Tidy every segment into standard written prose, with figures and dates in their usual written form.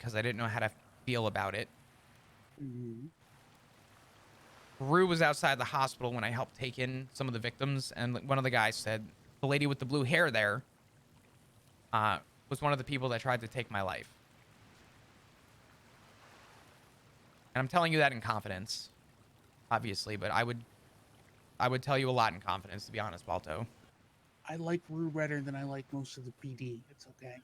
because I didn't know how to feel about it. Mm-hmm. Rue was outside the hospital when I helped take in some of the victims, and one of the guys said the lady with the blue hair there was one of the people that tried to take my life. And I'm telling you that in confidence, obviously, but I would tell you a lot in confidence, to be honest, Balto. I like Rue better than I like most of the PD. It's okay.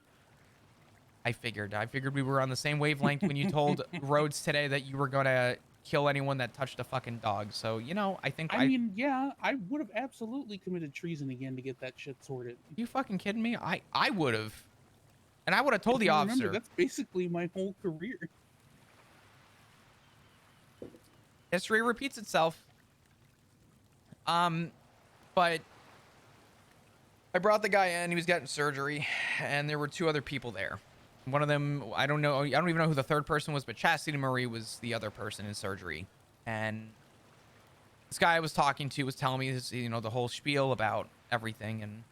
I figured we were on the same wavelength when you told Rhodes today that you were gonna kill anyone that touched a fucking dog. So, you know, I think I mean, yeah, I would have absolutely committed treason again to get that shit sorted. you fucking kidding me? I would have. And I would have told If the you remember, officer. that's basically my whole career. History repeats itself. But I brought the guy in, he was getting surgery, and there were two other people there. One of them, I don't even know who the third person was, but Chastity Marie was the other person in surgery. And this guy I was talking to was telling me this, you know, the whole spiel about everything and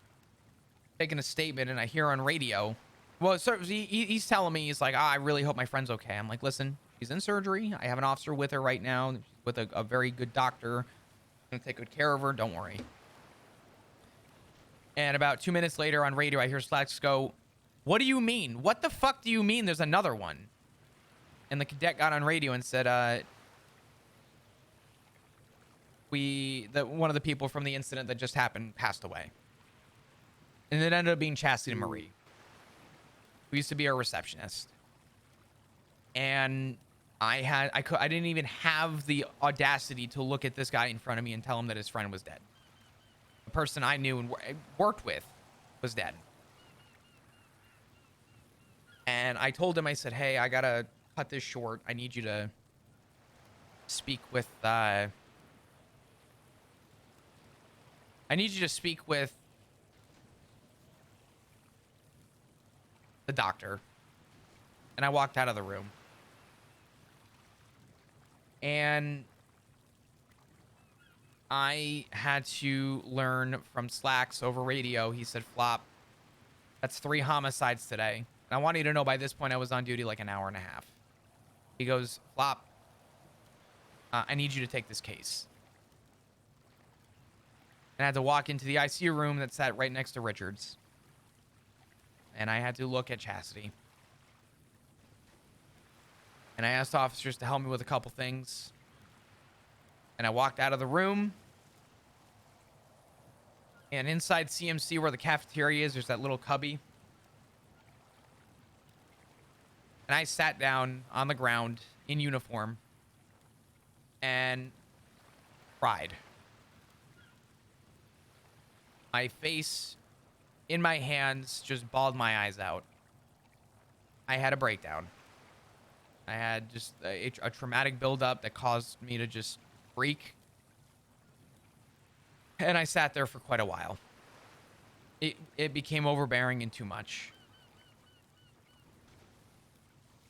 making a statement, and I hear on radio. Well, so he's telling me, he's like, I really hope my friend's okay. I'm like, listen, she's in surgery. I have an officer with her right now, with a very good doctor. I'm gonna take good care of her. Don't worry. And about 2 minutes later on radio, I hear Slacks go, what do you mean? What the fuck do you mean there's another one? And the cadet got on radio and said, one of the people from the incident that just happened passed away. And it ended up being Chastity Marie, who used to be our receptionist. And I didn't even have the audacity to look at this guy in front of me and tell him that his friend was dead. The person I knew and worked with was dead. And I told him, I said, hey, I gotta cut this short. I need you to speak with, the doctor. And I walked out of the room. And I had to learn from Slacks over radio. He said, Flop, that's 3 homicides today. And I want you to know by this point I was on duty like an hour and a half. He goes, Flop, I need you to take this case. And I had to walk into the ICU room that sat right next to Richard's. And I had to look at Chastity. And I asked officers to help me with a couple things. And I walked out of the room. And inside CMC, where the cafeteria is, there's that little cubby. And I sat down on the ground in uniform and cried. My face in my hands just bawled my eyes out. I had a breakdown. I had just a traumatic buildup that caused me to just freak. And I sat there for quite a while. It became overbearing and too much.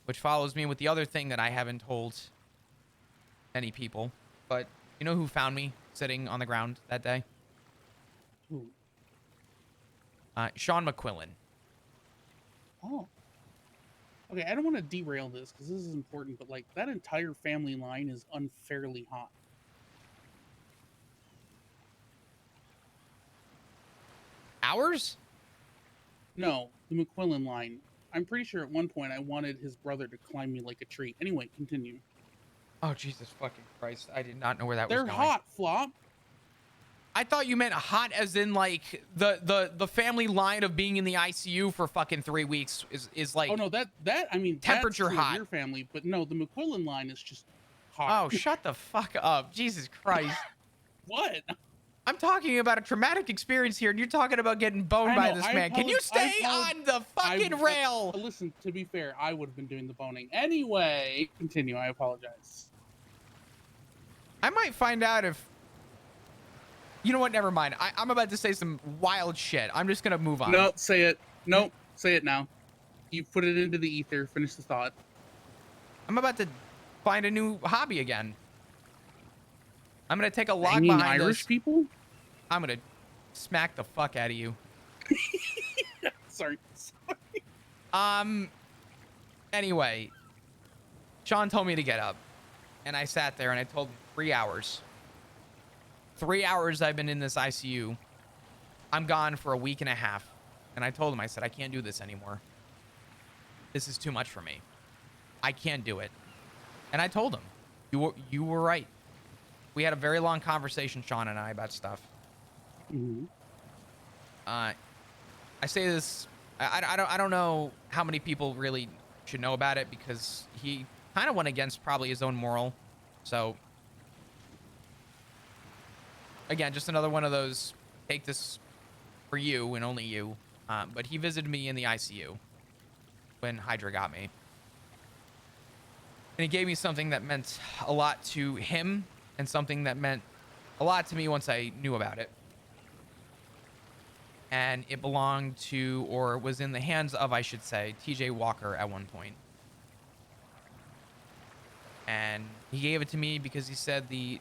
Which follows me with the other thing that I haven't told any people. But you know who found me sitting on the ground that day? Who? Sean McQuillan. Oh. Okay, I don't want to derail this because this is important, but like that entire family line is unfairly hot. Ours? No, the McQuillan line. I'm pretty sure at one point I wanted his brother to climb me like a tree. Anyway, continue. Oh, Jesus fucking Christ. I did not know where that They're was going. hot, Flop. I thought you meant hot as in like the family line of being in the ICU for fucking 3 weeks is like. Oh no, that I mean temperature that's true of hot. your family, but no, the McQuillan line is just hot. Oh, shut the fuck up. Jesus Christ. What? I'm talking about a traumatic experience here, and you're talking about getting boned by this man. Can you stay on the fucking rail? Listen, to be fair, I would have been doing the boning. Anyway, continue. I apologize. I might find out if... You know what? Never mind. I'm about to say some wild shit. I'm just going to move on. No, say it. Nope, say it now. You put it into the ether. Finish the thought. I'm about to find a new hobby again. I'm going to take a log Banging behind Irish this. people? I'm going to smack the fuck out of you. Sorry. Anyway, Sean told me to get up, and I sat there and I told him 3 hours. 3 hours I've been in this ICU. I'm gone for a week and a half. And I told him, I said, I can't do this anymore. This is too much for me. I can't do it. And I told him, you were right. We had a very long conversation, Sean and I, about stuff. Mm-hmm. I say this, I don't know how many people really should know about it, because he kind of went against probably his own moral. So again, just another one of those, take this for you and only you. But he visited me in the ICU when Hydra got me. And he gave me something that meant a lot to him and something that meant a lot to me once I knew about it. And it belonged to, or was in the hands of, I should say, TJ Walker at one point. And he gave it to me because he said the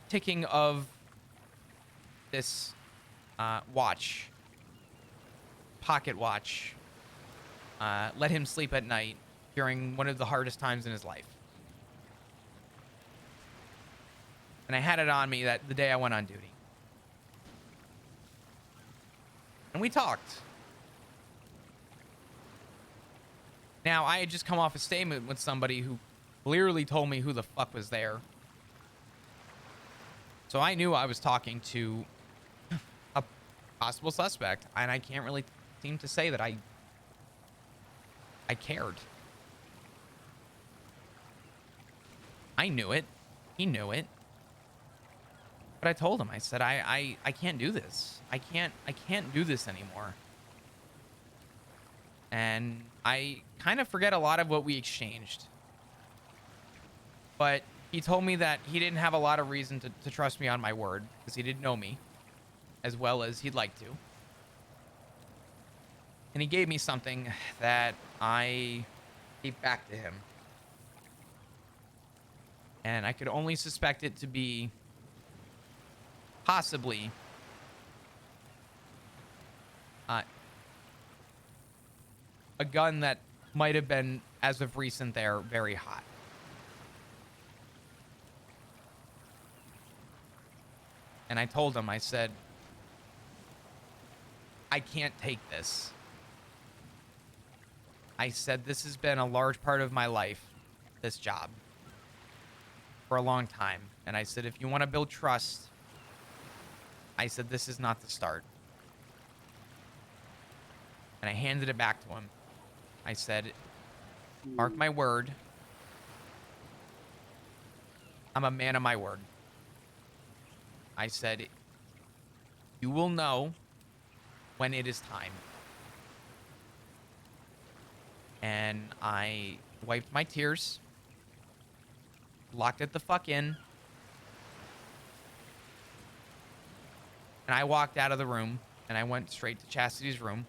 ticking of this watch, pocket watch, let him sleep at night during one of the hardest times in his life. And I had it on me the day I went on duty. And we talked. Now, I had just come off a statement with somebody who clearly told me who the fuck was there. So I knew I was talking to a possible suspect, and I can't really seem to say that I cared. I knew it. He knew it. But I told him, I said, I can't do this. I can't do this anymore. And I kind of forget a lot of what we exchanged. But he told me that he didn't have a lot of reason to trust me on my word, because he didn't know me as well as he'd like to. And he gave me something that I gave back to him. And I could only suspect it to be possibly a gun that might have been, as of recent there, very hot. And I told him, I said, I can't take this. I said, this has been a large part of my life, this job, for a long time. And I said, if you want to build trust, I said, this is not the start. And I handed it back to him. I said, mark my word. I'm a man of my word. I said, you will know when it is time. And I wiped my tears, locked it the fuck in, and I walked out of the room, and I went straight to Chastity's room.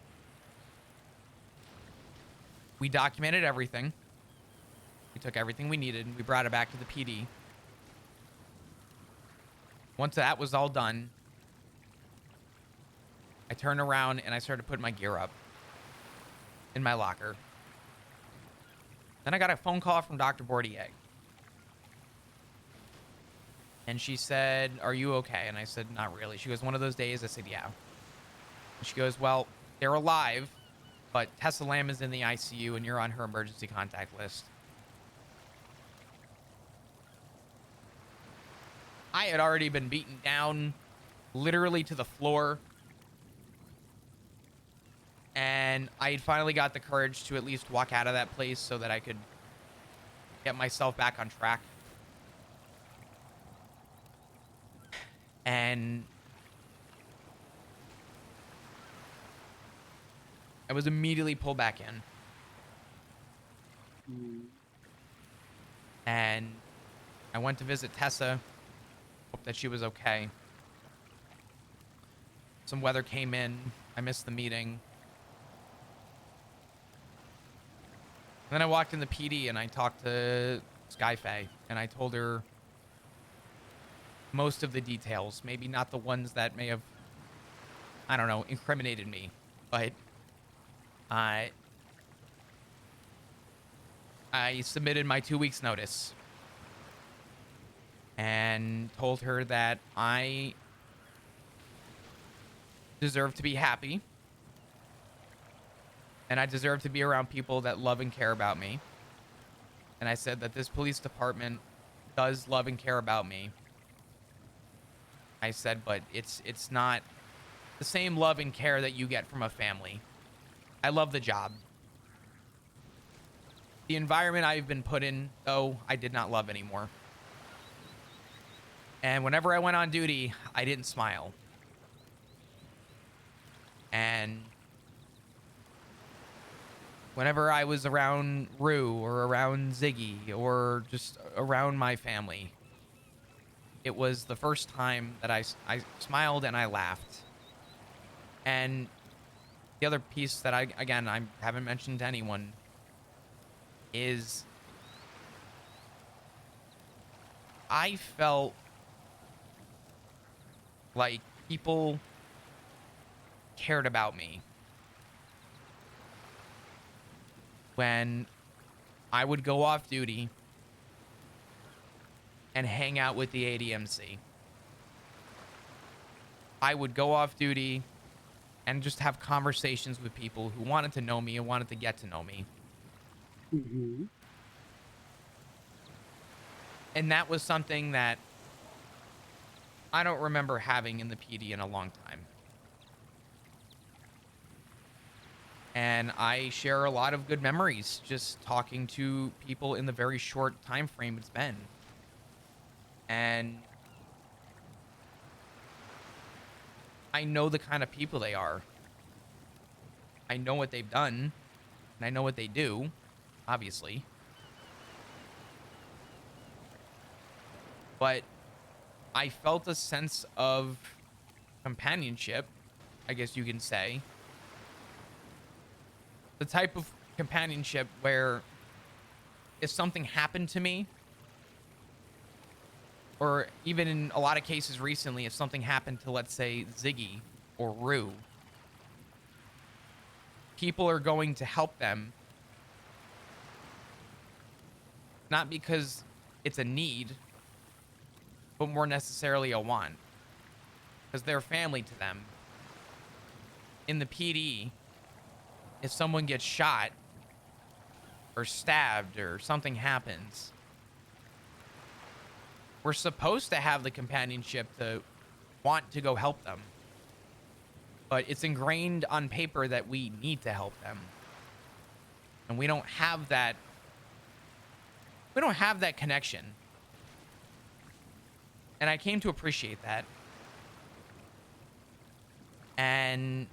We documented everything. We took everything we needed, and we brought it back to the PD. Once that was all done, I turned around and I started putting my gear up in my locker. Then I got a phone call from Dr. Bordier. And she said, are you okay? And I said, not really. She goes, one of those days? I said, yeah. And she goes, well, they're alive, but Tessa Lamb is in the ICU and you're on her emergency contact list. I had already been beaten down literally to the floor. And I had finally got the courage to at least walk out of that place so that I could get myself back on track. And I was immediately pulled back in. And I went to visit Tessa. Hope that she was okay. Some weather came in. I missed the meeting. And then I walked in the PD and I talked to Skyfae. And I told her most of the details. Maybe not the ones that may have, I don't know, incriminated me. But I submitted my 2 weeks notice and told her that I deserve to be happy and I deserve to be around people that love and care about me. And I said that this police department does love and care about me. I said, but it's not the same love and care that you get from a family. I love the job. The environment I've been put in, though, I did not love anymore. And whenever I went on duty, I didn't smile. And whenever I was around Rue or around Ziggy or just around my family, it was the first time that I smiled and I laughed. And the other piece that I haven't mentioned to anyone is I felt like people cared about me when I would go off duty and hang out with the ADMC. I would go off duty and just have conversations with people who wanted to know me and wanted to get to know me. Mm-hmm. And that was something that I don't remember having in the PD in a long time. And I share a lot of good memories just talking to people in the very short time frame it's been. And I know the kind of people they are. I know what they've done, and I know what they do, obviously. But I felt a sense of companionship, I guess you can say. The type of companionship where if something happened to me, or even in a lot of cases recently, if something happened to, let's say, Ziggy or Rue, people are going to help them, not because it's a need, but more necessarily a want, because they're family to them. In the PD, if someone gets shot or stabbed or something happens, we're supposed to have the companionship to want to go help them. But it's ingrained on paper that we need to help them. And we don't have that. We don't have that connection. And I came to appreciate that. And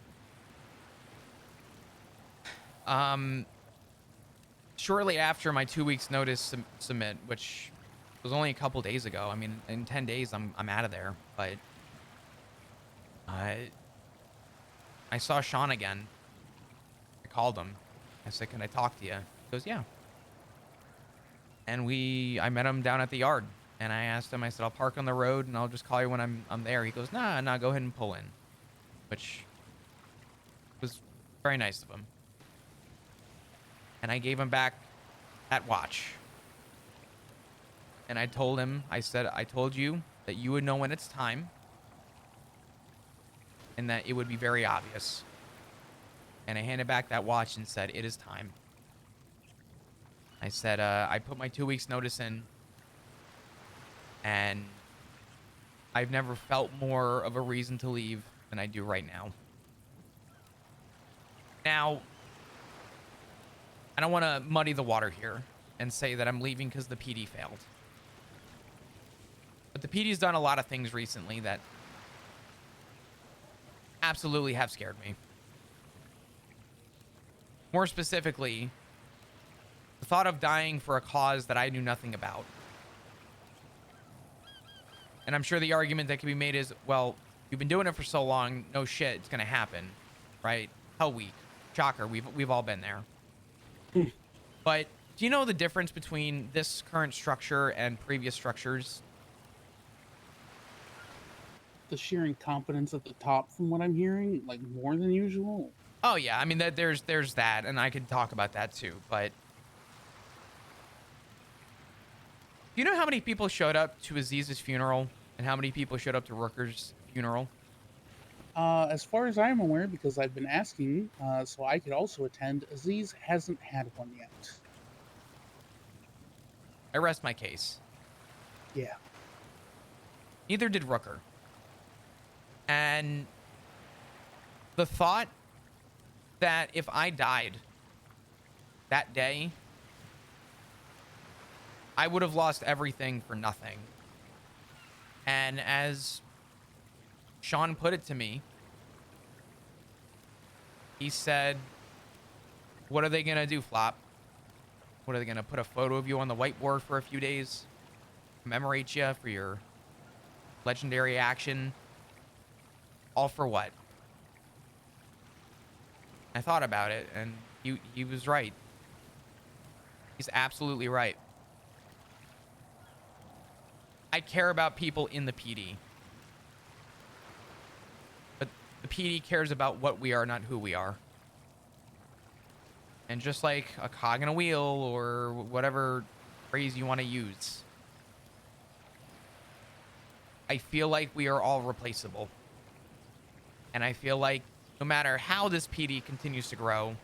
shortly after my 2 weeks notice submit, which was only a couple days ago. I mean, in 10 days, I'm out of there. But I saw Sean again. I called him. I said, "Can I talk to you?" He goes, "Yeah." And I met him down at the yard. And I asked him, I said, "I'll park on the road and I'll just call you when I'm there." He goes, Nah, go ahead and pull in. Which was very nice of him. And I gave him back that watch. And I told him, I said, "I told you that you would know when it's time. And that it would be very obvious." And I handed back that watch and said, "It is time." I said, I put my 2 weeks notice in. And I've never felt more of a reason to leave than I do right now. Now, I don't want to muddy the water here and say that I'm leaving because the PD failed. But the PD's done a lot of things recently that absolutely have scared me. More specifically, the thought of dying for a cause that I knew nothing about. And I'm sure the argument that can be made is, well, you've been doing it for so long, no shit, it's going to happen, right? Hell week. Shocker, we've all been there. But do you know the difference between this current structure and previous structures? The sheer incompetence at the top, from what I'm hearing, like more than usual. Oh yeah, I mean there's that, and I could talk about that too. But Do you know how many people showed up to Aziz's funeral and how many people showed up to Rooker's funeral? As far as I'm aware, because I've been asking, so I could also attend, Aziz hasn't had one yet. I rest my case. Yeah. Neither did Rooker. And the thought that if I died that day, I would have lost everything for nothing. And as Sean put it to me, he said, what are they going to do, Flop? What are they going to put a photo of you on the whiteboard for a few days? Commemorate you for your legendary action? All for what? I thought about it, and he was right. He's absolutely right. I care about people in the PD. But the PD cares about what we are, not who we are. And just like a cog in a wheel, or whatever phrase you want to use, I feel like we are all replaceable. And I feel like no matter how this PD continues to grow,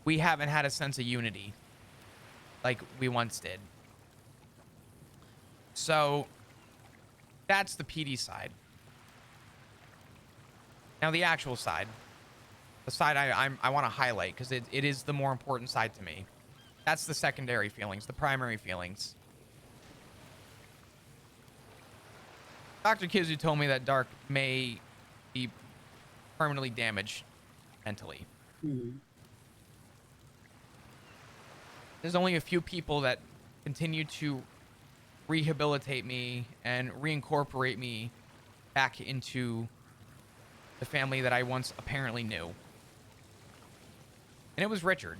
we haven't had a sense of unity like we once did. So that's the PD side. Now the actual side, the side I want to highlight because it is the more important side to me. That's the secondary feelings, the primary feelings. Dr. Kizu told me that Dark may be permanently damaged mentally. Mhm. There's only a few people that continue to rehabilitate me and reincorporate me back into the family that I once apparently knew. And it was Richard.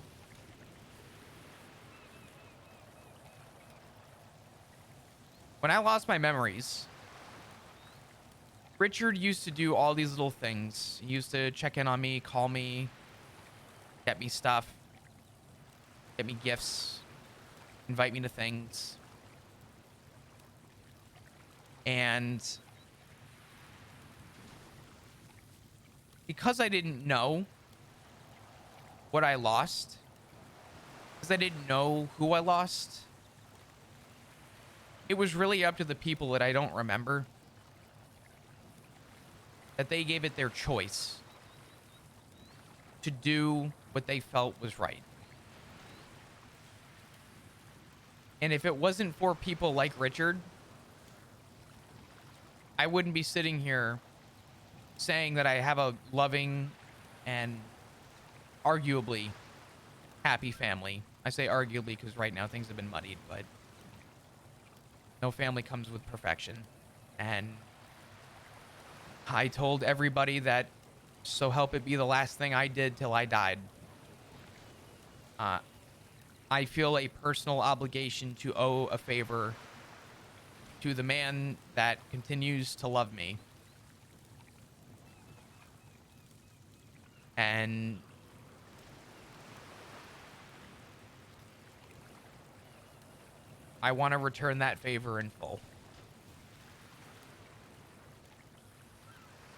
When I lost my memories, Richard used to do all these little things. He used to check in on me, call me, get me stuff, get me gifts, invite me to things. And because I didn't know what I lost, because I didn't know who I lost, it was really up to the people that I don't remember, that they gave it their choice to do what they felt was right. And if it wasn't for people like Richard, I wouldn't be sitting here saying that I have a loving and arguably happy family. I say arguably because right now things have been muddied, but no family comes with perfection. And I told everybody that so help it be the last thing I did till I died. I feel a personal obligation to owe a favor to the man that continues to love me. And I want to return that favor in full.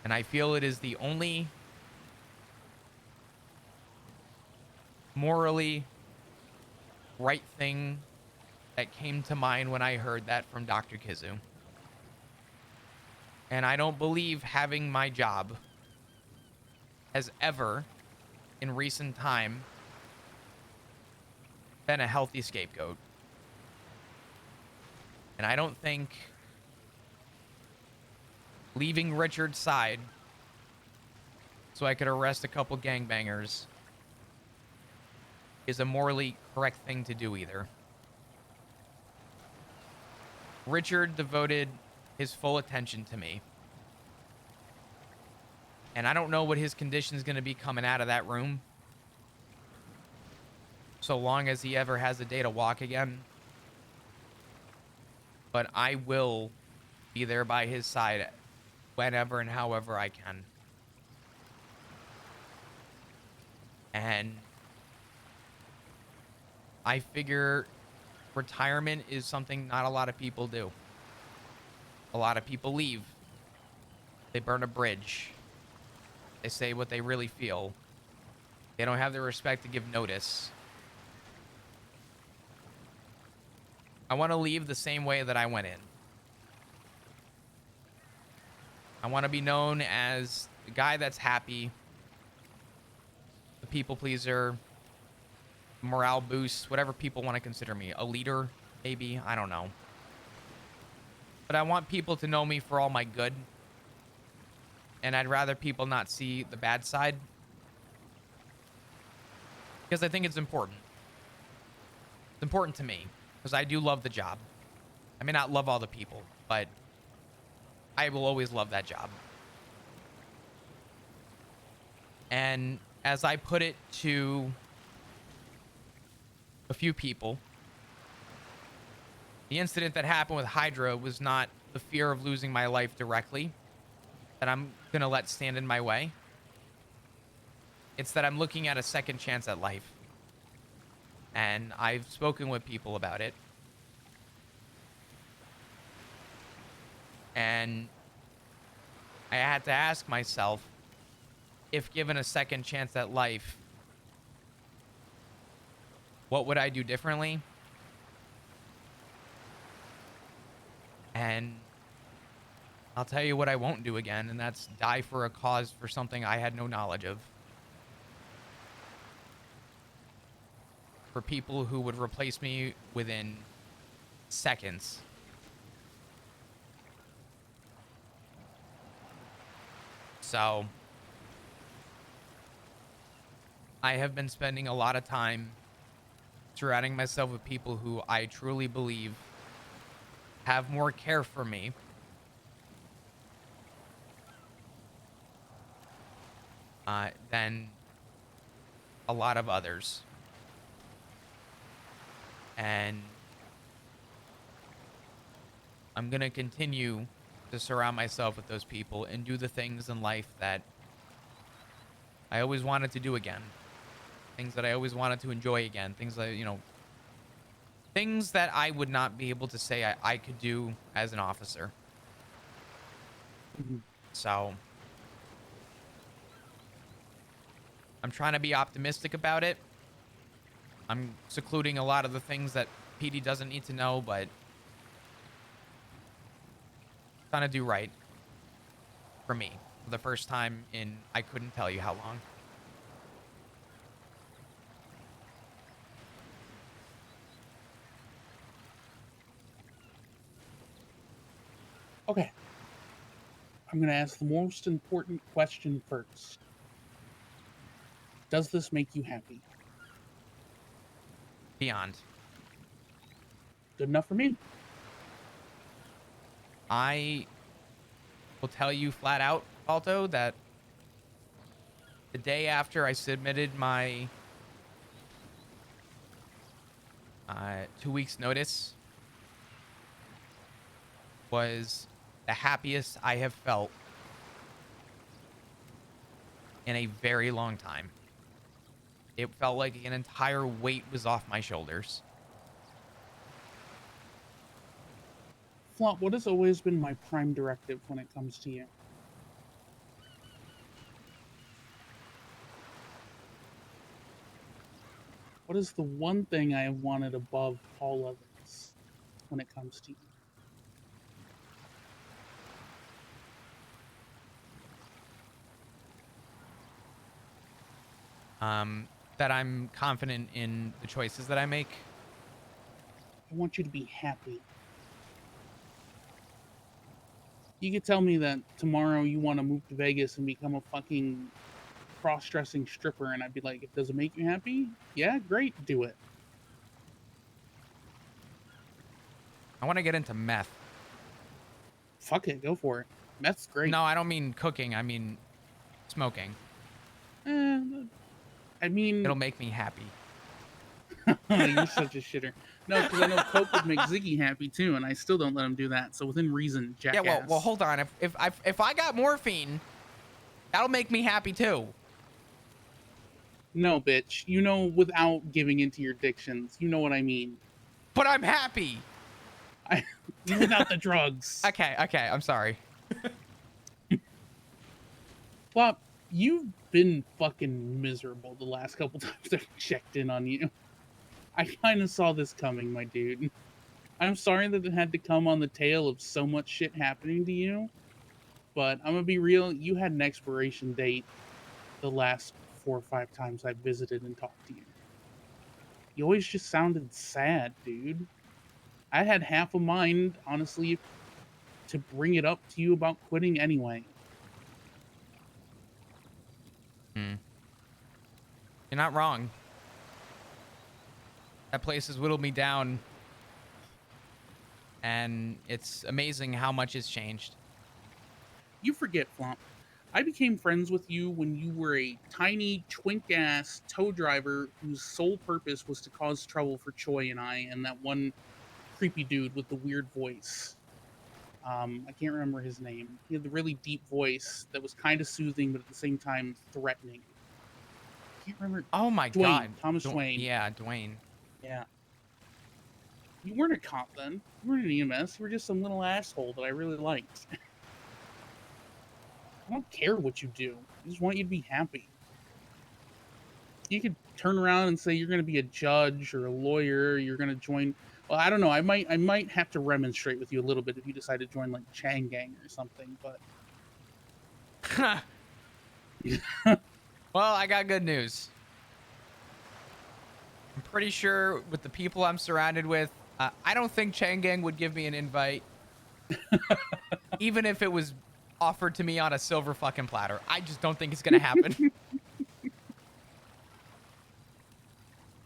And I feel it is the only morally right thing that came to mind when I heard that from Dr. Kizu. And I don't believe having my job has ever, in recent time, been a healthy scapegoat. And I don't think leaving Richard's side so I could arrest a couple gangbangers is a morally correct thing to do either. Richard devoted his full attention to me. And I don't know what his condition is going to be coming out of that room, so long as he ever has a day to walk again. But I will be there by his side whenever and however I can. And I figure retirement is something not a lot of people do. A lot of people leave. They burn a bridge. They say what they really feel. They don't have the respect to give notice. I want to leave the same way that I went in. I want to be known as the guy that's happy, the people pleaser, morale boost, whatever people want to consider me. A leader, maybe. I don't know. But I want people to know me for all my good. And I'd rather people not see the bad side. Because I think it's important. It's important to me. Because I do love the job. I may not love all the people, but I will always love that job. And as I put it to a few people, the incident that happened with Hydra was not the fear of losing my life directly that I'm going to let stand in my way. It's that I'm looking at a second chance at life. And I've spoken with people about it. And I had to ask myself, if given a second chance at life, what would I do differently? And I'll tell you what I won't do again, and that's die for a cause for something I had no knowledge of. For people who would replace me within seconds. So I have been spending a lot of time surrounding myself with people who I truly believe have more care for me than a lot of others. And I'm going to continue to surround myself with those people and do the things in life that I always wanted to do again. Things that I always wanted to enjoy again. Things that, things that I would not be able to say I could do as an officer. Mm-hmm. So I'm trying to be optimistic about it. I'm secluding a lot of the things that PD doesn't need to know, but trying to do right for me for the first time in I couldn't tell you how long. Okay. I'm going to ask the most important question first. Does this make you happy? Beyond. Good enough for me. I will tell you flat out, Alto, that the day after I submitted my 2 weeks notice was the happiest I have felt in a very long time. It felt like an entire weight was off my shoulders. Flop, what has always been my prime directive when it comes to you? What is the one thing I have wanted above all others when it comes to you? That I'm confident in the choices that I make. I want you to be happy. You could tell me that tomorrow you want to move to Vegas and become a fucking cross-dressing stripper, and I'd be like, does it make you happy? Yeah, great, do it. I want to get into meth. Fuck it, go for it. Meth's great. No, I don't mean cooking. I mean smoking. I mean, It'll make me happy. you're such a shitter. No, because I know Coke would make Ziggy happy too, and I still don't let him do that. So within reason, jackass. Yeah, well, hold on. If I got morphine, that'll make me happy too. No, bitch. You know, without giving into your addictions, you know what I mean. But I'm happy. Without the drugs. Okay, I'm sorry. Flop, you've been fucking miserable the last couple times I've checked in on you. I kind of saw this coming, my dude. I'm sorry that it had to come on the tail of so much shit happening to you, but I'm gonna be real, you had an expiration date the last 4 or 5 times I visited and talked to you. You always just sounded sad, dude. I had half a mind, honestly, to bring it up to you about quitting anyway. Hmm. You're not wrong. That place has whittled me down, and it's amazing how much has changed. You forget, Flomp. I became friends with you when you were a tiny, twink ass tow driver whose sole purpose was to cause trouble for Choi and I and that one creepy dude with the weird voice. I can't remember his name. He had the really deep voice that was kind of soothing, but at the same time threatening. I can't remember. Oh my Dwayne, god. Thomas Dwayne. Yeah, Dwayne. Yeah. You weren't a cop then. You weren't an EMS. You were just some little asshole that I really liked. I don't care what you do. I just want you to be happy. You could turn around and say you're going to be a judge or a lawyer. You're going to join. Well, I don't know. I might have to remonstrate with you a little bit if you decide to join like Chang Gang or something. But Well, I got good news. I'm pretty sure with the people I'm surrounded with, I don't think Chang Gang would give me an invite, even if it was offered to me on a silver fucking platter. I just don't think it's gonna happen.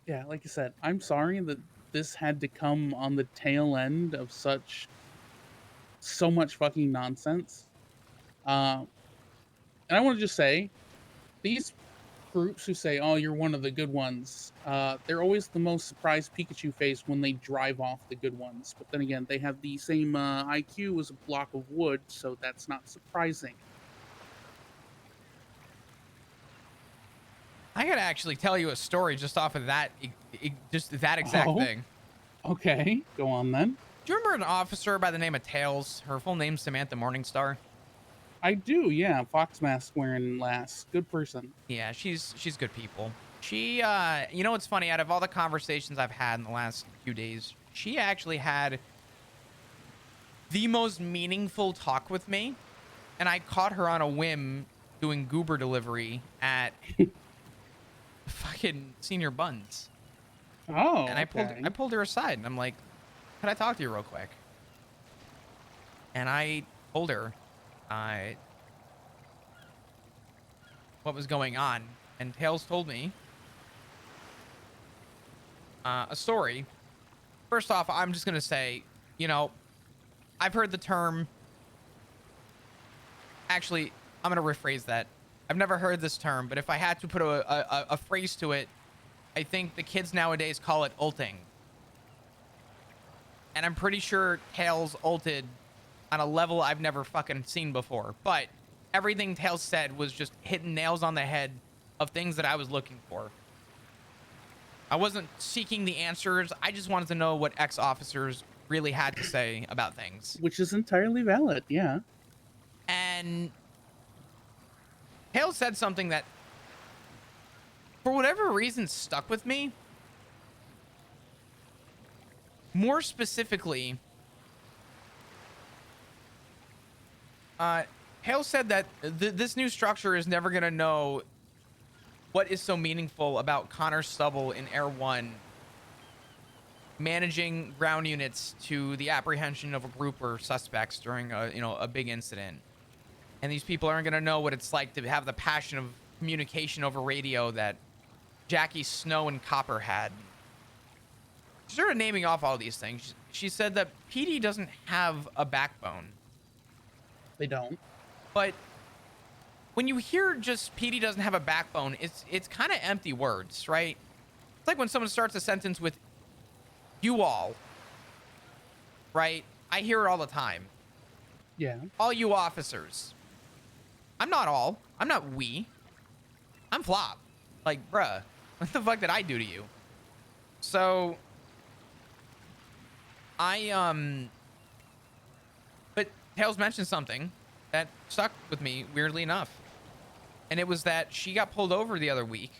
yeah, like I said, I'm sorry that this had to come on the tail end of so much fucking nonsense. Uh, and I want to just say, these groups who say, "Oh, you're one of the good ones," they're always the most surprised Pikachu face when they drive off the good ones. But then again, they have the same IQ as a block of wood, so that's not surprising. I gotta actually tell you a story just off of that, just that exact Oh, thing. okay, go on then. Do you remember an officer by the name of Tails? Her full name's Samantha Morningstar. I do, yeah. Fox mask wearing lass, good person. Yeah, she's good people. She, you know what's funny? Out of all the conversations I've had in the last few days, she actually had the most meaningful talk with me, and I caught her on a whim doing goober delivery at fucking Senior Buns, Oh, and okay. I pulled her aside, and I'm like, "Could I talk to you real quick?" And I told her, what was going on, and Tails told me a story. First off, I'm just gonna say, you know, I've heard the term. Actually, I'm gonna rephrase that. I've never heard this term, but if I had to put a phrase to it, I think the kids nowadays call it ulting. And I'm pretty sure Tails ulted on a level I've never fucking seen before. But everything Tails said was just hitting nails on the head of things that I was looking for. I wasn't seeking the answers. I just wanted to know what ex-officers really had to say about things. Which is entirely valid, yeah. And Tails said something that, for whatever reason, stuck with me. More specifically, Hale said that this new structure is never going to know what is so meaningful about Connor Stubble in Air 1 managing ground units to the apprehension of a group or suspects during a big incident. And these people aren't going to know what it's like to have the passion of communication over radio that Jackie Snow and Copper had. She started naming off all these things. She said that PD doesn't have a backbone. They don't. But when you hear just PD doesn't have a backbone, it's kind of empty words, right? It's like when someone starts a sentence with you all, right? I hear it all the time. Yeah. All you officers. I'm not all. I'm not we. I'm Flop. Like, bruh, what the fuck did I do to you? So But Tails mentioned something that stuck with me weirdly enough. And it was that she got pulled over the other week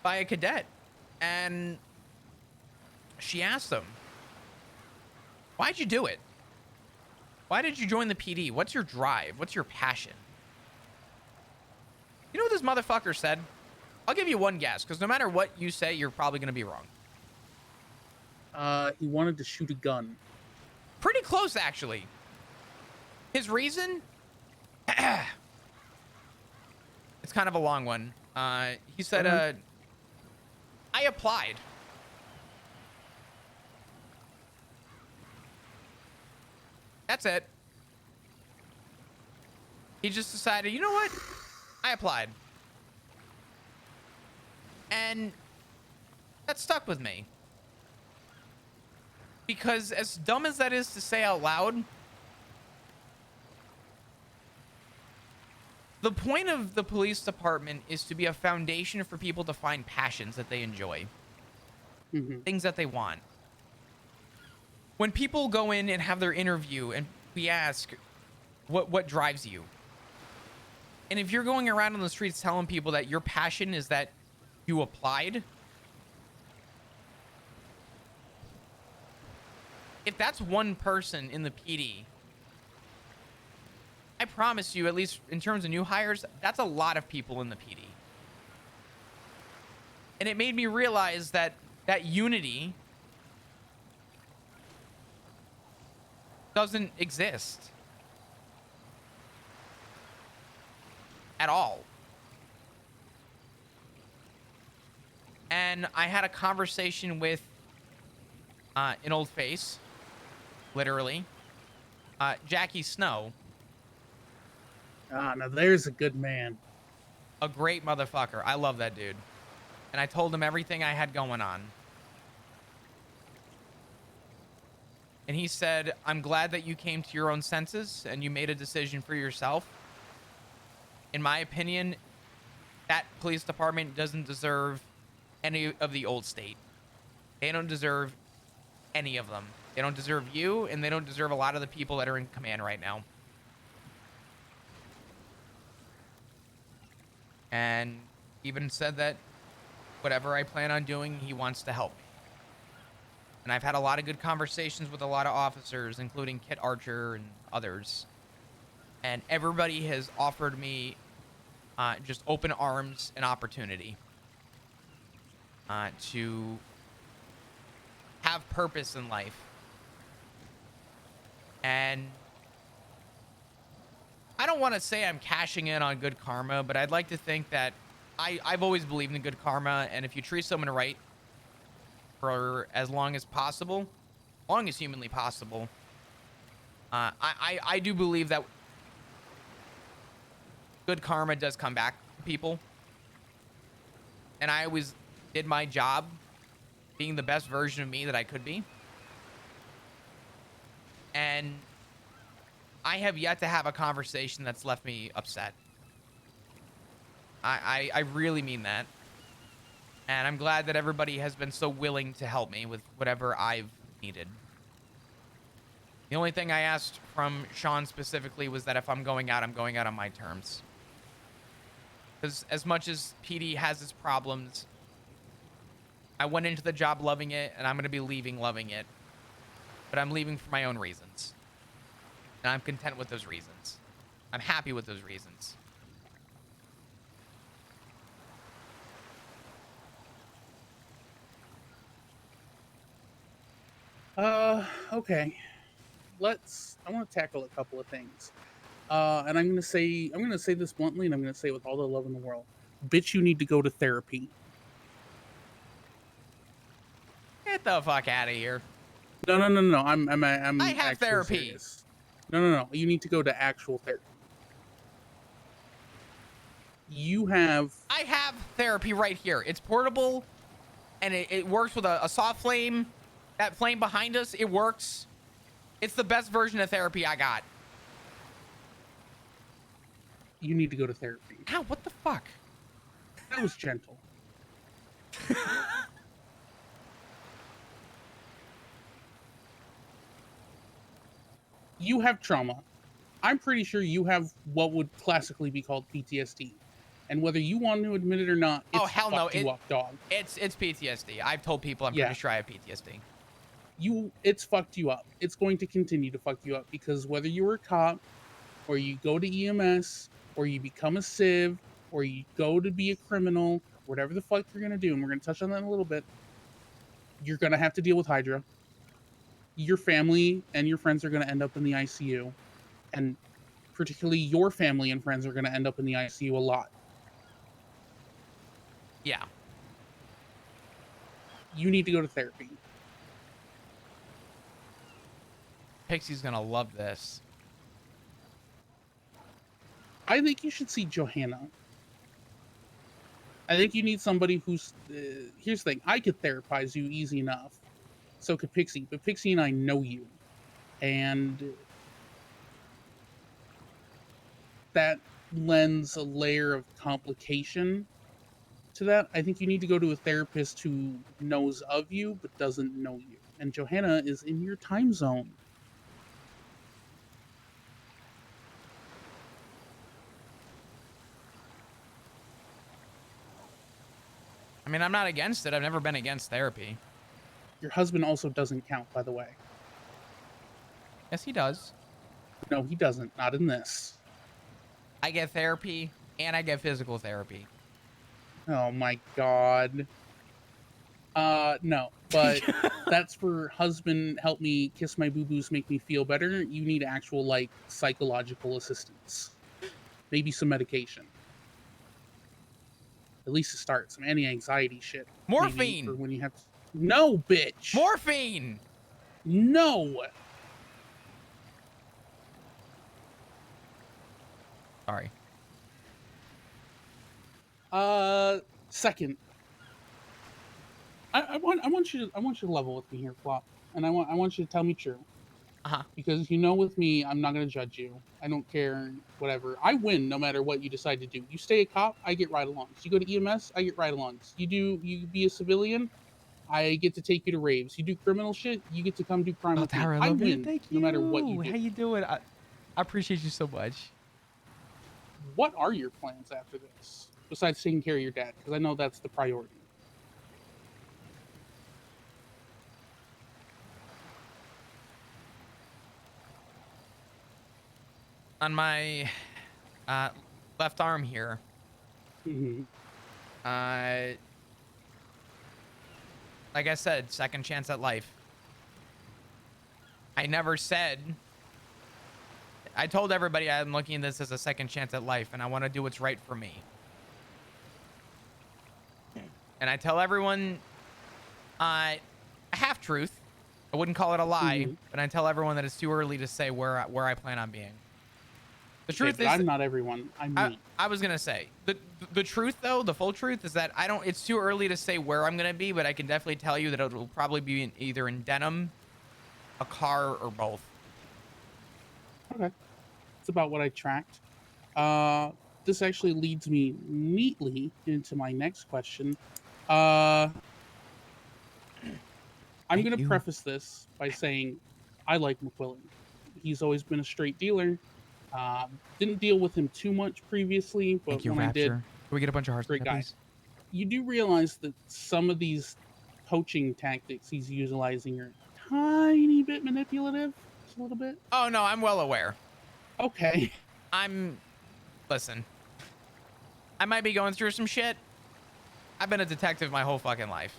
by a cadet. And she asked him, why'd you do it? Why did you join the PD? What's your drive? What's your passion? You know what this motherfucker said? I'll give you one guess, because no matter what you say, you're probably going to be wrong. He wanted to shoot a gun. Pretty close, actually. His reason? It's kind of a long one. He said, I applied. That's it. He just decided, you know what? I applied. And that stuck with me. Because as dumb as that is to say out loud, the point of the police department is to be a foundation for people to find passions that they enjoy. Things that they want. When people go in and have their interview and we ask, what drives you? And if you're going around on the streets telling people that your passion is that you applied, if that's one person in the PD, I promise you, at least in terms of new hires, that's a lot of people in the PD. And it made me realize that that unity doesn't exist at all. And I had a conversation with an old face, literally, Jackie Snow. Ah, now there's a good man. A great motherfucker. I love that dude. And I told him everything I had going on. And he said, I'm glad that you came to your own senses and you made a decision for yourself. In my opinion, that police department doesn't deserve any of the old state. They don't deserve any of them. They don't deserve you, and they don't deserve a lot of the people that are in command right now. And even said that whatever I plan on doing, he wants to help me. And I've had a lot of good conversations with a lot of officers, including Kit Archer and others. And everybody has offered me just open arms and opportunity to have purpose in life. And I don't want to say I'm cashing in on good karma, but I'd like to think that I've always believed in good karma. And if you treat someone right for as long as possible, long as humanly possible, I do believe that good karma does come back to people. And I always did my job being the best version of me that I could be. And I have yet to have a conversation that's left me upset. I really mean that. And I'm glad that everybody has been so willing to help me with whatever I've needed. The only thing I asked from Sean specifically was that if I'm going out, I'm going out on my terms. Because as much as PD has its problems, I went into the job loving it, and I'm going to be leaving loving it. But I'm leaving for my own reasons. And I'm content with those reasons. I'm happy with those reasons. Okay. I want to tackle a couple of things. And I'm gonna say this bluntly, and I'm gonna say it with all the love in the world. Bitch, you need to go to therapy. Get the fuck out of here. No. I'm I have actually therapy. serious. No. You need to go to actual therapy. I have therapy right here. It's portable, and it works with a soft flame. That flame behind us, it works. It's the best version of therapy I got. You need to go to therapy. Ow, what the fuck? That was gentle. You have trauma. I'm pretty sure you have what would classically be called PTSD. And whether you want to admit it or not, Oh it's hell no! fucked you up, dog. It's PTSD. I've told people I'm pretty Yeah, sure I have PTSD. it's fucked you up. It's going to continue to fuck you up because whether you were a cop or you go to EMS or you become a civ or you go to be a criminal, whatever the fuck you're gonna do, and we're gonna touch on that in a little bit, you're gonna have to deal with Hydra. Your family and your friends are gonna end up in the ICU, and particularly your family and friends are gonna end up in the ICU a lot. Yeah. You need to go to therapy. Pixie's gonna love this. I think you should see Johanna. I think you need somebody who's. Here's the thing: I could therapize you easy enough. So could Pixie, but Pixie and I know you, and that lends a layer of complication to that. I think you need to go to a therapist who knows of you but doesn't know you. And Johanna is in your time zone. I mean, I'm not against it. I've never been against therapy. Your husband also doesn't count, by the way. Yes, he does. No, he doesn't. Not in this. I get therapy and I get physical therapy. Oh my god. No, but that's for husband help me kiss my boo-boos make me feel better. You need actual like psychological assistance. Maybe some medication. At least to start some anti-anxiety shit. Maybe for Morphine. when you have to... No, bitch. Morphine. No. Sorry. Second, I want you to level with me here, Flop, and I want you to tell me true. Uh-huh. Because you know, with me, I'm not gonna judge you. I don't care, whatever. I win no matter what you decide to do. You stay a cop, I get ride-alongs. You go to EMS, I get ride-alongs. You be a civilian, I get to take you to raves. You do criminal shit, you get to come do crime Oh, with me. Tara, I I love it. win Thank no matter what you you. do. How you doing? I appreciate you so much. What are your plans after this, besides taking care of your dad? Because I know that's the priority. On my left arm here, Mm-hmm. uh, like I said, second chance at life. I never said. I told everybody I'm looking at this as a second chance at life, and I want to do what's right for me. And I tell everyone a half truth. I wouldn't call it a lie, Mm-hmm. but I tell everyone that it's too early to say where I plan on being. The Okay, truth but is, I'm not everyone. I'm me. I was gonna say the truth though, the full truth is that I don't. It's too early to say where I'm gonna be, but I can definitely tell you that it'll probably be either in denim, a car, or both. Okay. It's about what I tracked. Uh, this actually leads me neatly into my next question. Uh, I'm Thank going to you. preface this by saying I like McQuillan. He's always been a straight dealer. Didn't deal with him too much previously, Thank but you, when I did, Rapture. Can we get a bunch of hearts in great there, guy. please? You do realize that some of these coaching tactics he's utilizing are tiny bit manipulative, just a little bit. Oh no, I'm well aware. Okay. Listen, I might be going through some shit. I've been a detective my whole fucking life.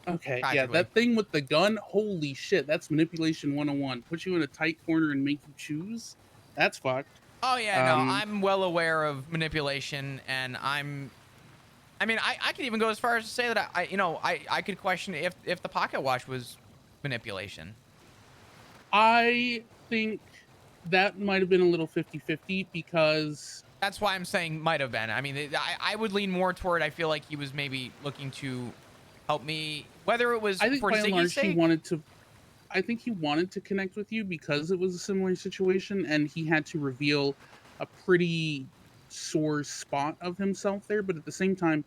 Okay, yeah, Practically. that thing with the gun, holy shit, that's manipulation 101. Put you in a tight corner and make you choose. That's fucked. Oh yeah, no, Um, I'm well aware of manipulation, and I mean, I could even go as far as to say that I could question if the pocket watch was manipulation. I think that might have been a little 50-50 because That's why I'm saying might have been. I mean, I would lean more toward. I feel like he was maybe looking to help me, whether it was I think for by and Ziggy's large sake. I think he wanted to connect with you because it was a similar situation and he had to reveal a pretty sore spot of himself there, but at the same time,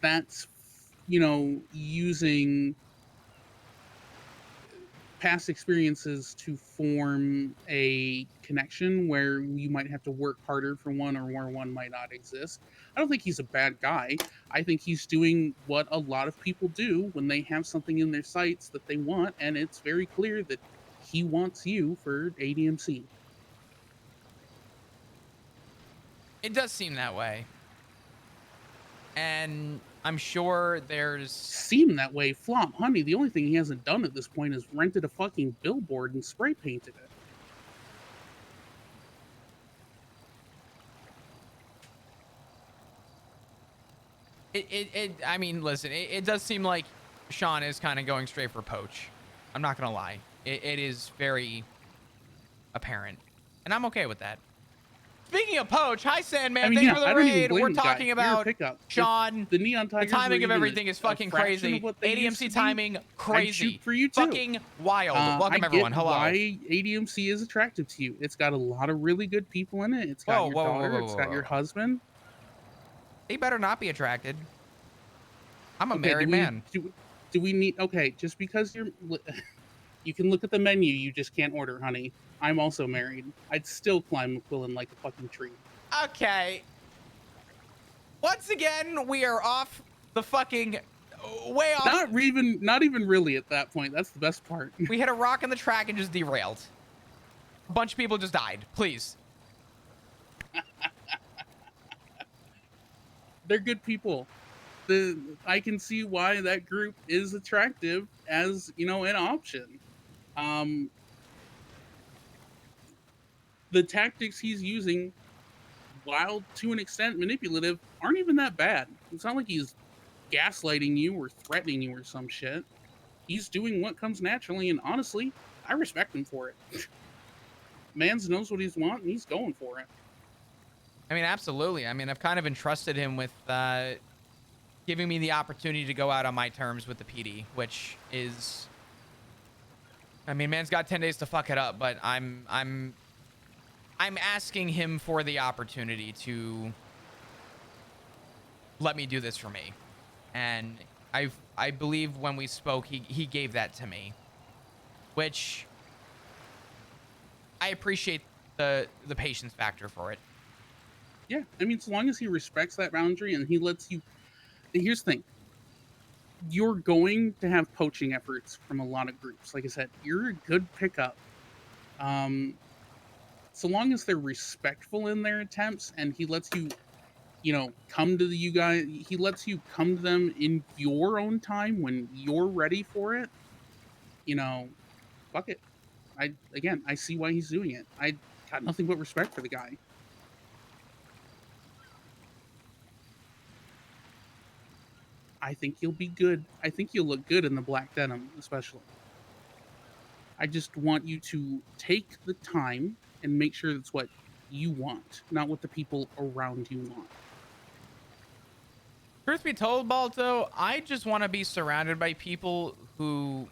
that's using past experiences to form a connection where you might have to work harder for one or where one might not exist. I don't think he's a bad guy. I think he's doing what a lot of people do when they have something in their sights that they want, and it's very clear that he wants you for ADMC. It does seem that way. And I'm sure there's Seem that way, Flop, honey. The only thing he hasn't done at this point is rented a fucking billboard and spray painted it. I mean, listen, it does seem like Sean is kind of going straight for poach. I'm not gonna lie. It is very apparent, and I'm okay with that. Speaking of poach, hi Sandman, I mean, thanks yeah, for the I don't even raid. blame We're the guy. talking You're a about pickup. If Sean. the Neon The Tigers timing were of even everything is a fucking fraction crazy. of what they used ADMC to be, timing, I'd crazy. shoot for you too. Fucking wild. I Welcome everyone. get Hello. why ADMC is attractive to you. It's got a lot of really good people in it. It's got Whoa, your whoa, whoa, whoa, daughter. whoa, It's whoa, got your whoa. husband. They better not be attracted. I'm a Okay, married man. do we need? Okay, just because you can look at the menu, you just can't order, honey. I'm also married. I'd still climb McQuillan like a fucking tree. Okay. Once again, we are off the fucking way off. Not even really at that point. That's the best part. We hit a rock in the track and just derailed. A bunch of people just died. Please. They're good people. I can see why that group is attractive as, you know, an option. Um, the tactics he's using, while to an extent manipulative, aren't even that bad. It's not like he's gaslighting you or threatening you or some shit. He's doing what comes naturally, and honestly, I respect him for it. Mans knows what he's wanting, and he's going for it. I mean, absolutely. I mean, I've kind of entrusted him with giving me the opportunity to go out on my terms with the PD, which is, I mean, man's got 10 days to fuck it up, but I'm asking him for the opportunity to let me do this for me. And I believe when we spoke, he gave that to me, which I appreciate the patience factor for it. Yeah, I mean, as long as he respects that boundary and he lets you. Here's the thing: you're going to have poaching efforts from a lot of groups. Like I said, you're a good pickup. Um, so long as they're respectful in their attempts and he lets you, you know, come to you guys, he lets you come to them in your own time when you're ready for it. You know, fuck it. I see why he's doing it. I got nothing but respect for the guy. I think you'll be good. I think you'll look good in the black denim, especially. I just want you to take the time and make sure that's what you want, not what the people around you want. Truth be told, Balto, I just want to be surrounded by people who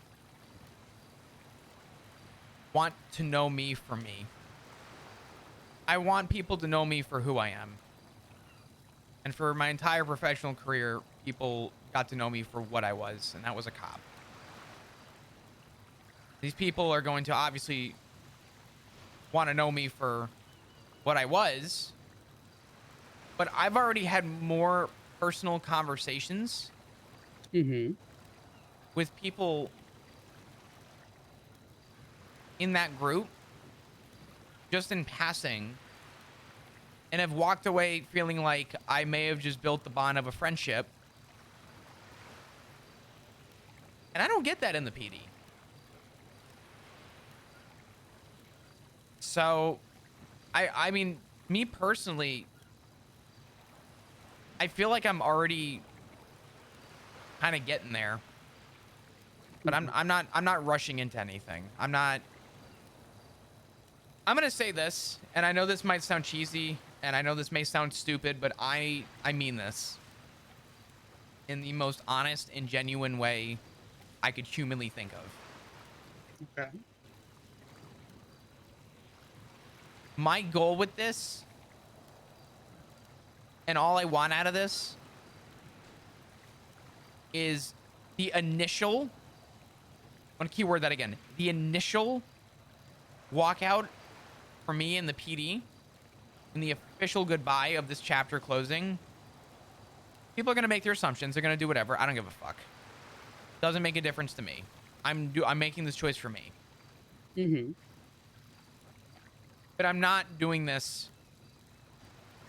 want to know me for me. I want people to know me for who I am. And for my entire professional career, people got to know me for what I was, and that was a cop. These people are going to obviously want to know me for what I was, but I've already had more personal conversations with people in that group, just in passing, and have walked away feeling like I may have just built the bond of a friendship. And I don't get that in the PD. So, I mean, me personally, I feel like I'm already kind of getting there. But I'm not rushing into anything. I'm gonna say this, and I know this might sound cheesy, and I know this may sound stupid, but I mean this in the most honest and genuine way I could humanly think of. Okay. My goal with this, and all I want out of this, is the initial, want to keyword that again. The initial walkout for me in the PD, and the official goodbye of this chapter closing, people are going to make their assumptions. They're going to do whatever. I don't give a fuck. Doesn't make a difference to me. I'm making this choice for me. But I'm not doing this.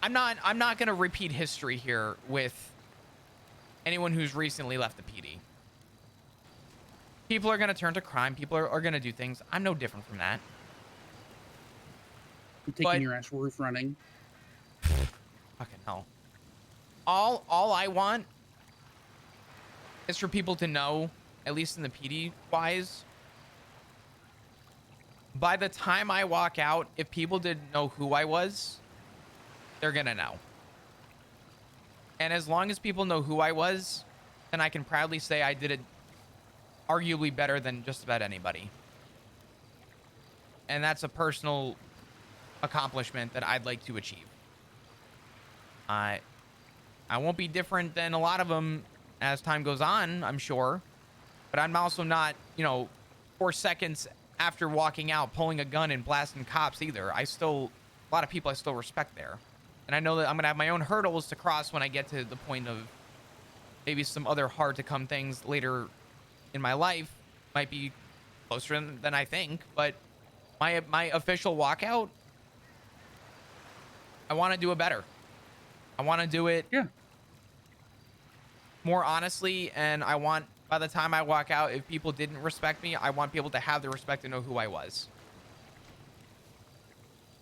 I'm not going to repeat history here with anyone who's recently left the PD. People are going to turn to crime. People are going to do things. I'm no different from that. I'm taking your ass roof running. Fucking hell. All I want is for people to know, at least in the PD wise, by the time I walk out, if people didn't know who I was, they're gonna know. And as long as people know who I was, then I can proudly say I did it arguably better than just about anybody. And that's a personal accomplishment that I'd like to achieve. I won't be different than a lot of them as time goes on, I'm sure. But I'm also not, 4 seconds after walking out, pulling a gun and blasting cops either. A lot of people I still respect there. And I know that I'm going to have my own hurdles to cross when I get to the point of maybe some other hard to come things later in my life. Might be closer than I think. But my official walkout, I want to do it better. I want to do it more honestly, and I want, by the time I walk out, if people didn't respect me, I want people to have the respect to know who I was.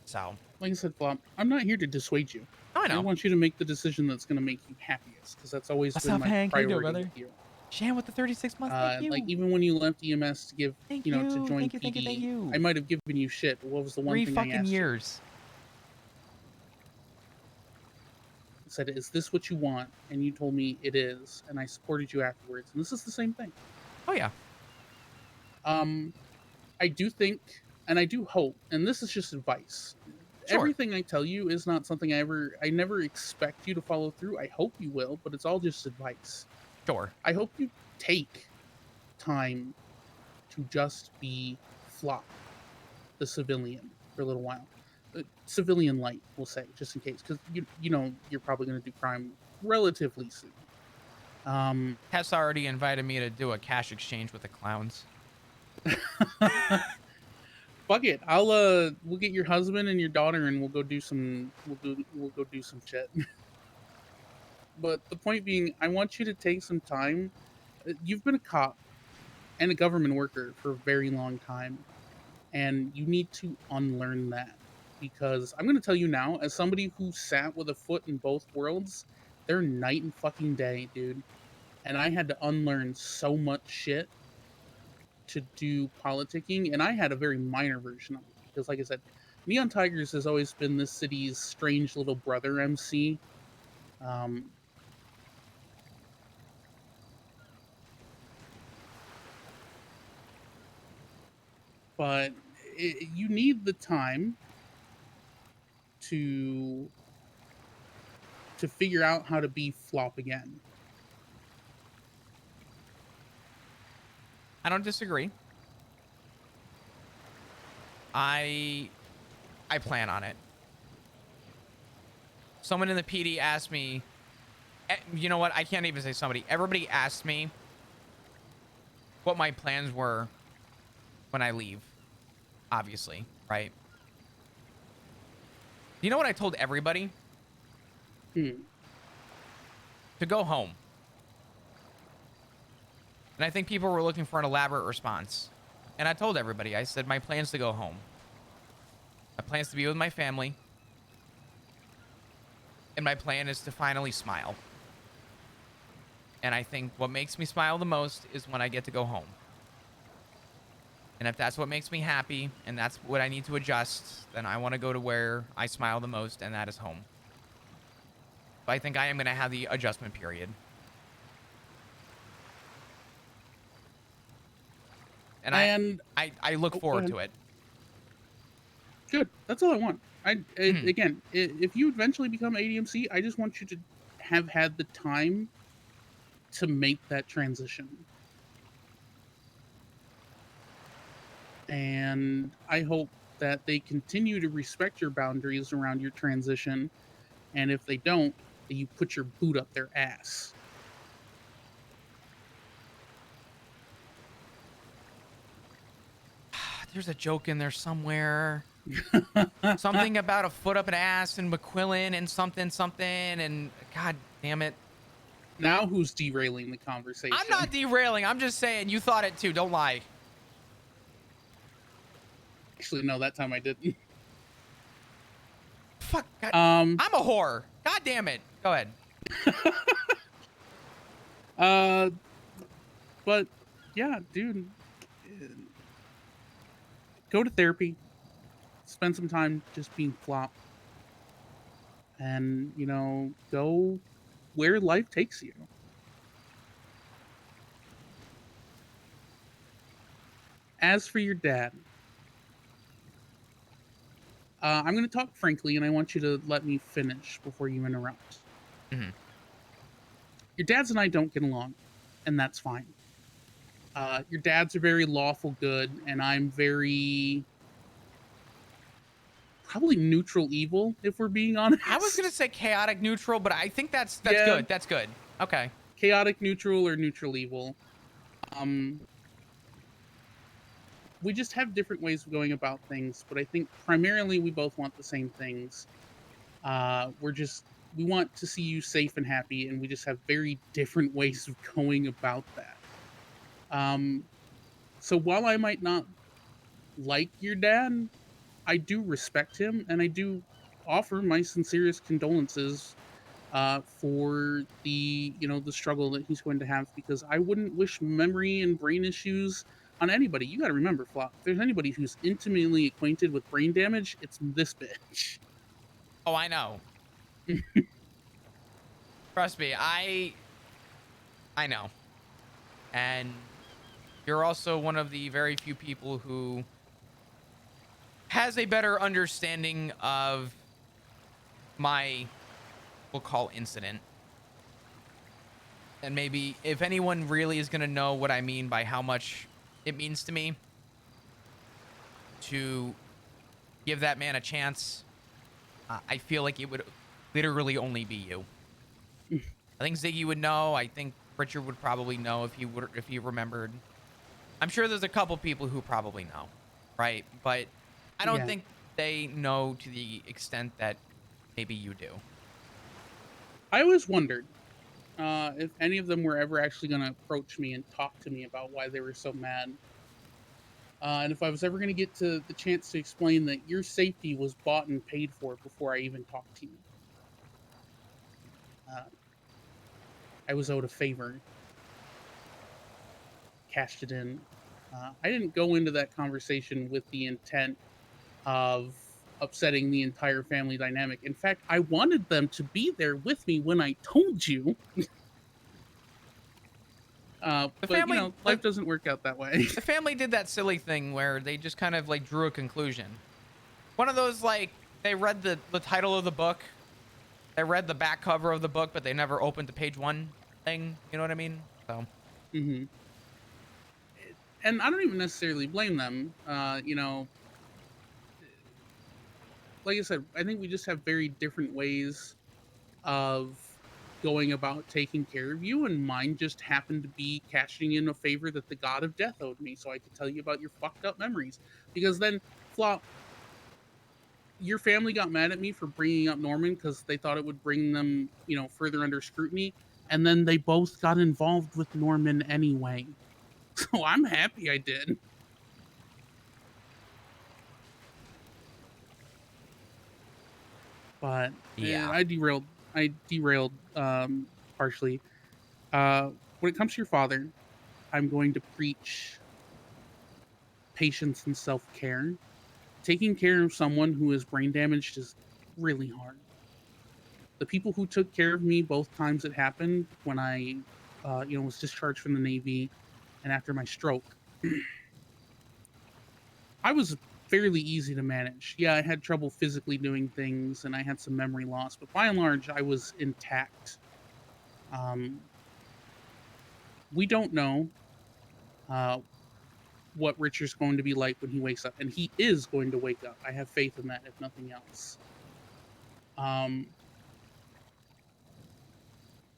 So, like I said, Flop, I'm not here to dissuade you. I know. I want you to make the decision that's going to make you happiest, because that's always been my priority with you. Shan with the 36 months, thank you. Like, even when you left EMS to give, thank to join thank you, PD, thank you. I might have given you shit, but what was the one 3 thing I fucking asked years. you? I said, is this what you want? And you told me it is, and I supported you afterwards. And this is the same thing. Oh, yeah. I do think, and I do hope, and this is just advice. Sure. Everything I tell you is not something I never expect you to follow through. I hope you will, but it's all just advice. Sure. I hope you take time to just be Flop, the civilian, for a little while. Civilian light, we'll say, just in case, because you're probably going to do crime relatively soon. Hess already invited me to do a cash exchange with the clowns. Fuck it, we'll get your husband and your daughter, and we'll go do some shit. But the point being, I want you to take some time. You've been a cop and a government worker for a very long time, and you need to unlearn that. Because I'm going to tell you now, as somebody who sat with a foot in both worlds, they're night and fucking day, dude. And I had to unlearn so much shit to do politicking, and I had a very minor version of it. Because, like I said, Neon Tigers has always been this city's strange little brother MC. But you need the time to figure out how to be Flop again. I don't disagree. I plan on it. Someone in the PD asked me, you know what? I can't even say somebody. Everybody asked me what my plans were when I leave, obviously, right? You know what I told everybody? To go home. And I think people were looking for an elaborate response. And I told everybody, I said, my plan's to go home. My plan's to be with my family. And my plan is to finally smile. And I think what makes me smile the most is when I get to go home. And if that's what makes me happy, and that's what I need to adjust, then I want to go to where I smile the most, and that is home. But I think I am going to have the adjustment period. And I look forward to it. Good. That's all I want. Again, if you eventually become ADMC, I just want you to have had the time to make that transition. and I hope that they continue to respect your boundaries around your transition. And if they don't, that you put your boot up their ass. There's a joke in there somewhere. Something about a foot up an ass and McQuillan and something something and god damn it. Now who's derailing the I'm conversation? not derailing. I'm just saying you thought it too. Don't lie. Actually, no, that time I didn't. Fuck. God. Um, I'm a whore. God damn it. Go ahead. uh, but yeah, dude, go to therapy, spend some time just being flop, and go where life takes you. As for your dad, I'm going to talk frankly, and I want you to let me finish before you interrupt. Mhm. Your dads and I don't get along, and that's fine. Your dad's a very lawful good, and I'm very probably neutral evil, if we're being I was gonna honest. say chaotic neutral, but I think that's Yeah, good. That's good. Okay. chaotic neutral or neutral evil. Um, we just have different ways of going about things, but I think primarily we both want the same things. We want to see you safe and happy, and we just have very different ways of going about that. Um, so while I might not like your dad, I do respect him, and I do offer my sincerest condolences for the struggle that he's going to have, because I wouldn't wish memory and brain issues on anybody. You got to remember, Flop. If there's anybody who's intimately acquainted with brain damage, it's this bitch. Oh, I know. Trust me. I know. And you're also one of the very few people who has a better understanding of my we'll call incident. And maybe if anyone really is going to know what I mean by how much it means to me to give that man a chance, I feel like it would literally only be you. I think Ziggy would know. I think Richard would probably know if he remembered. I'm sure there's a couple people who probably know, right? But I don't Yeah. think they know to the extent that maybe you do. I always wondered if any of them were ever actually going to approach me and talk to me about why they were so mad. And if I was ever going to get to the chance to explain that your safety was bought and paid for before I even talked to you. Uh, I was owed a favor, cashed it in. I didn't go into that conversation with the intent of upsetting the entire family dynamic. In fact, I wanted them to be there with me when I told you. The But family, life doesn't work out that way. the family did that silly thing where they just kind of like drew a conclusion. One of those like they read the title of the book, they read the back cover of the book, but they never opened the page one thing. You know what I mean? So hmm And I don't even necessarily blame them. Like I said, I think we just have very different ways of going about taking care of you, and mine just happened to be cashing in a favor that the god of death owed me, so I could tell you about your fucked up memories. Because then, Flop, your family got mad at me for bringing up Norman because they thought it would bring them, further under scrutiny, and then they both got involved with Norman anyway. So I'm happy I did. But yeah. I derailed. I derailed partially. Uh, when it comes to your father, I'm going to preach patience and self care. Taking care of someone who is brain damaged is really hard. The people who took care of me both times it happened, when I, was discharged from the Navy and after my stroke, I was fairly easy to manage. Yeah, I had trouble physically doing things and I had some memory loss, but by and large, I was intact. Um, we don't know. Uh, what Richard's going to be like when he wakes up, and he is going to wake up. I have faith in that, if nothing else. Um,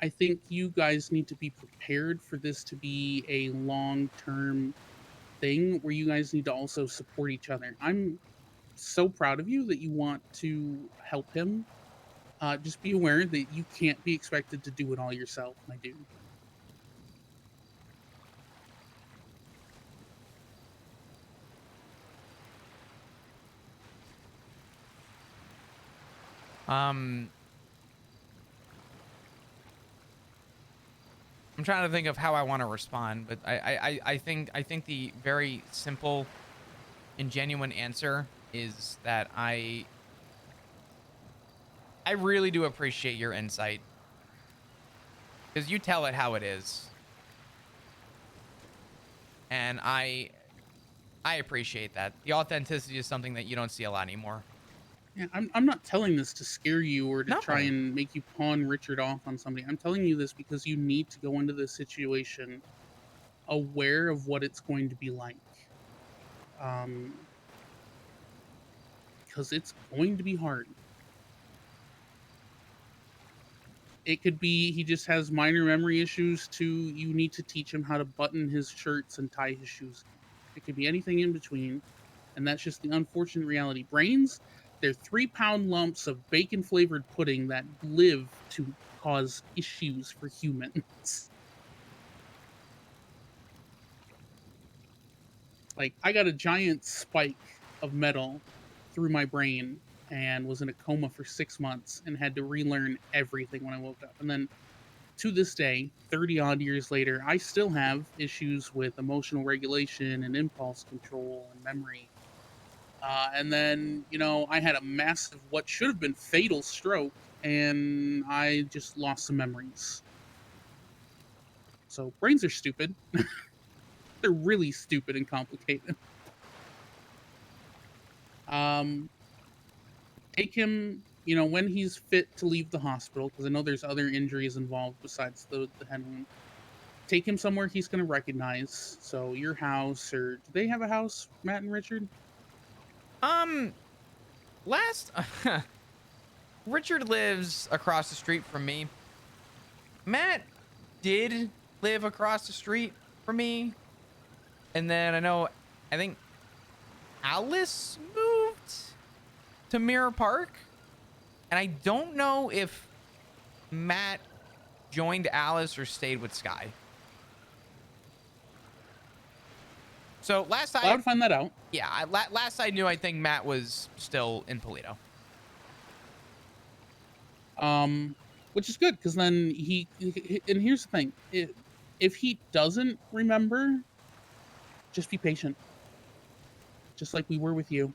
I think you guys need to be prepared for this to be a long-term thing where you guys need to also support each other. I'm so proud of you that you want to help him. Just be aware that you can't be expected to do it all yourself, my dude. I'm trying to think of how I want to respond, but I think the very simple and genuine answer is that I really do appreciate your insight, because you tell it how it is, and I appreciate that. The authenticity is something that you don't see a lot anymore. Yeah, I'm not telling this to scare you or to try No. and make you pawn Richard off on somebody. I'm telling you this because you need to go into this situation aware of what it's going to be like. Um, because it's going to be hard. It could be he just has minor memory issues to you need to teach him how to button his shirts and tie his shoes. It could be anything in between. And that's just the unfortunate reality. Brains, they're 3-pound lumps of bacon flavored pudding that live to cause issues for humans. Like, I got a giant spike of metal through my brain and was in a coma for 6 months and had to relearn everything when I woke up. And then to this day, 30 odd years later, I still have issues with emotional regulation and impulse control and memory. And then, I had a massive, what should have been fatal stroke, and I just lost some memories. So brains are stupid. They're really stupid and complicated. Um, Take him, when he's fit to leave the hospital, because I know there's other injuries involved besides the head wound. Take him somewhere he's going to recognize. So your house, or do they have a house, Matt and Richard? Um, last Richard lives across the street from me. Matt did live across the street from me. And then I think Alice moved to Mirror Park. And I don't know if Matt joined Alice or stayed with Sky. So Well, I would find that out. yeah, last I knew, I think Matt was still in Polito. Which is good because then and here's the thing: if he doesn't remember, just be patient, just like we were with you.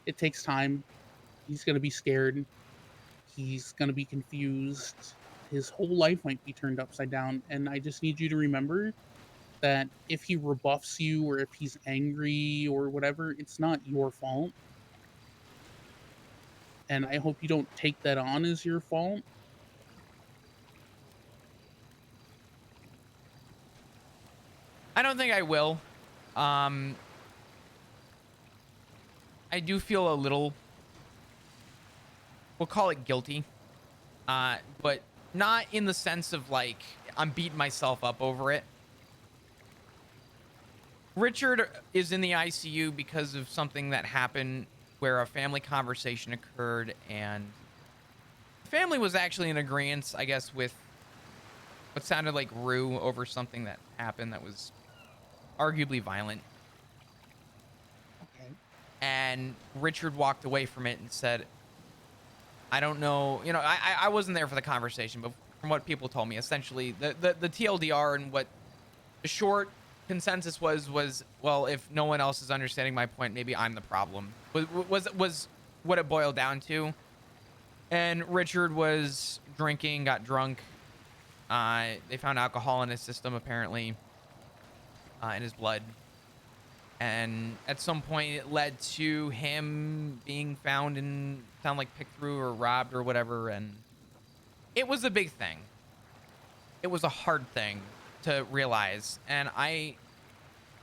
It takes time. He's gonna be scared. He's gonna be confused. His whole life might be turned upside down, and I just need you to remember that if he rebuffs you or if he's angry or whatever, it's not your fault. And I hope you don't take that on as your fault. I don't think I will. Um, I do feel a little, we'll call it guilty, but not in the sense of like I'm beating myself up over it. Richard is in the ICU because of something that happened where a family conversation occurred, and the family was actually in agreement, I guess, with what sounded like Rue over something that happened that was arguably violent. Okay. And Richard walked away from it and said, I don't know, I wasn't there for the conversation, but from what people told me, essentially the TLDR and what the short consensus was, well, if no one else is understanding my point, maybe I'm the problem, was what it boiled down to. And Richard was drinking, got drunk. They found alcohol in his system, apparently, in his blood. And at some point it led to him being found and sound like picked through or robbed or whatever. And it was a big thing. It was a hard thing to realize. And I